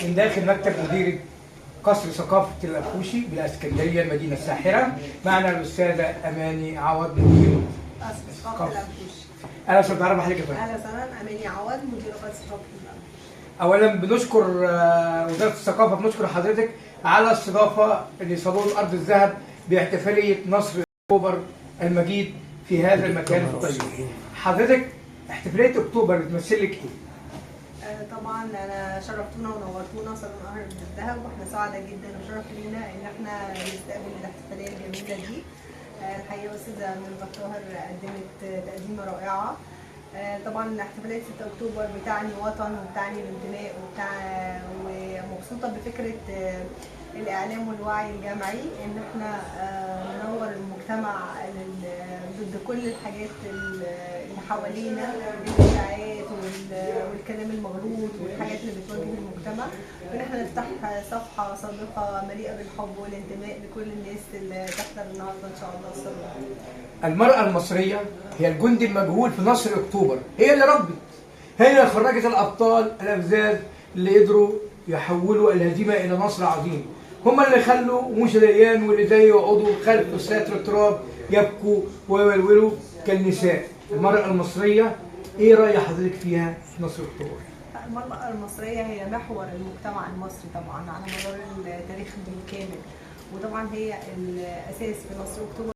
من داخل مكتب مدير قصر ثقافة الألفوشي بالإسكندرية المدينة الساحرة. معنا الأستاذة أماني عوض مدير قصر ثقافة الألفوشي. أهلا وسهلا، بعرف حضرتك يا فندم. أهلا وسهلا، أماني عوض مدير قصر ثقافة الألفوشي. أولا بنشكر وزارة الثقافة، بنشكر حضرتك على الاستضافة لصالون أرض الذهب باحتفالية نصر أكتوبر المجيد في هذا المكان الطيب. حضرتك احتفالية أكتوبر بتمثل لك إيه؟ طبعا انا شرفتونا ونورتونا صالون أرض الذهب، واحنا سعداء جدا وشرف لينا ان احنا نستقبل الاحتفاليه الجميله دي. الحقيقه استاذه ميرفت طاهر قدمت تقديمه رائعه. طبعا احتفاليه 6 اكتوبر بتعني وطن وبتعني الانتماء ومبسوطه بفكره الاعلام والوعي الجمعي ان احنا ننور المجتمع ضد كل الحاجات اللي حوالينا، الاشاعات والكلام المغلوط والحاجات اللي بتواجه المجتمع، وان احنا نفتح صفحه صادقه مليئه بالحب والانتماء لكل الناس اللي تحضر النهارده ان شاء الله الصالون. المرأة المصرية هي الجندي المجهول في نصر أكتوبر، هي اللي ربت، هي اللي خرجت الأبطال الأفذاذ اللي قدروا يحولوا الهزيمة إلى نصر عظيم. هم اللي خلوا موسى ديان واللي زيه يقعدوا خلف ستر التراب يبكوا ويولولوا كالنساء. المرأة المصرية إيه رأي حضرتك فيها في نصر أكتوبر؟ المرأة المصرية هي محور المجتمع المصري طبعا على مدار التاريخ بالكامل، وطبعا هي الاساس في نصر اكتوبر